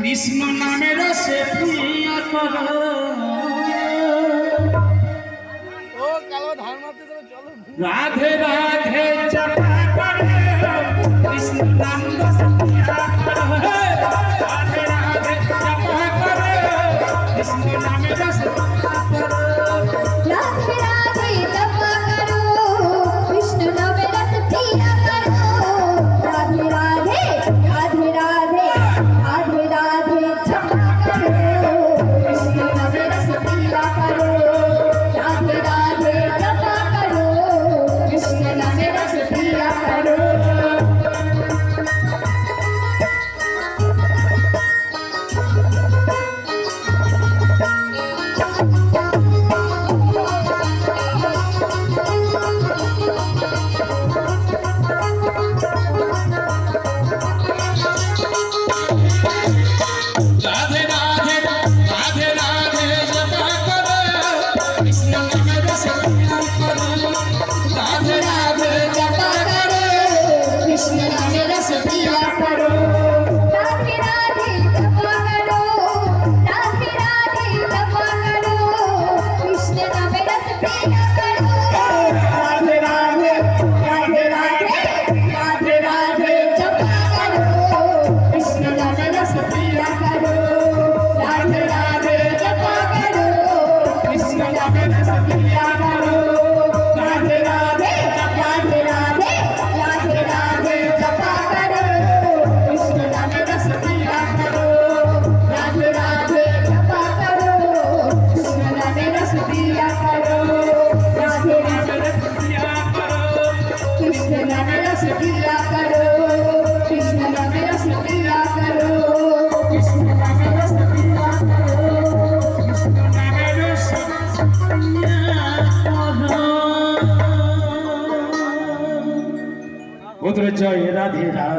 কৃষ্ণ নামের রসে প্রিয়া করো। রাধে রাধে জপা করো, কৃষ্ণ নাম রসে প্রিয়া করো। রাধে রাধে জপা করো, কৃষ্ণ নামের রসে প্রিয়া করো। রাধে রাধে জপা করো, কৃষ্ণ নামের রস পিয়া করো। রাধে রাধে রাধে রাধে রাধে রাধে জপা করো, কৃষ্ণ নামের রস পিয়া করো। রাধে রাধে জপা করো, কৃষ্ণ নামের রস পিয়া করো। রাধে রাধে রাধে রাধে জপা করো, কৃষ্ণ নামের রসে প্রিয়া করো। রাধে রাধে জপা করো, কৃষ্ণ নামের রস পিয়া করো। রাধে রাধে জপা করো, রাধে রাধে জপা করো, কৃষ্ণ নামের রস পিয়া করো। রাধে রাধে রাধে রাধে রাধে রাধে জপা করো, কৃষ্ণ নামের রস পিয়া করো। রাধে রাধে জপা করো, কৃষ্ণ নামের রস পিয়া করো। রাধে রাধে রাধে রাধে রাধে রাধে জপা করো, কৃষ্ণ নামের রস পিয়া করো। রাধে রাধে জপা করো, কৃষ্ণ নামের রস পিয়া করো। রাধে রাধে প্রিয়া করো। কৃষ্ণ নামের রস পিয়া করো, কৃষ্ণ নামের রস পিয়া করো, কৃষ্ণ নামের রস পিয়া করো। কৃষ্ণ নামের রসে প্রিয়া করো। জয় রাধে রাধে।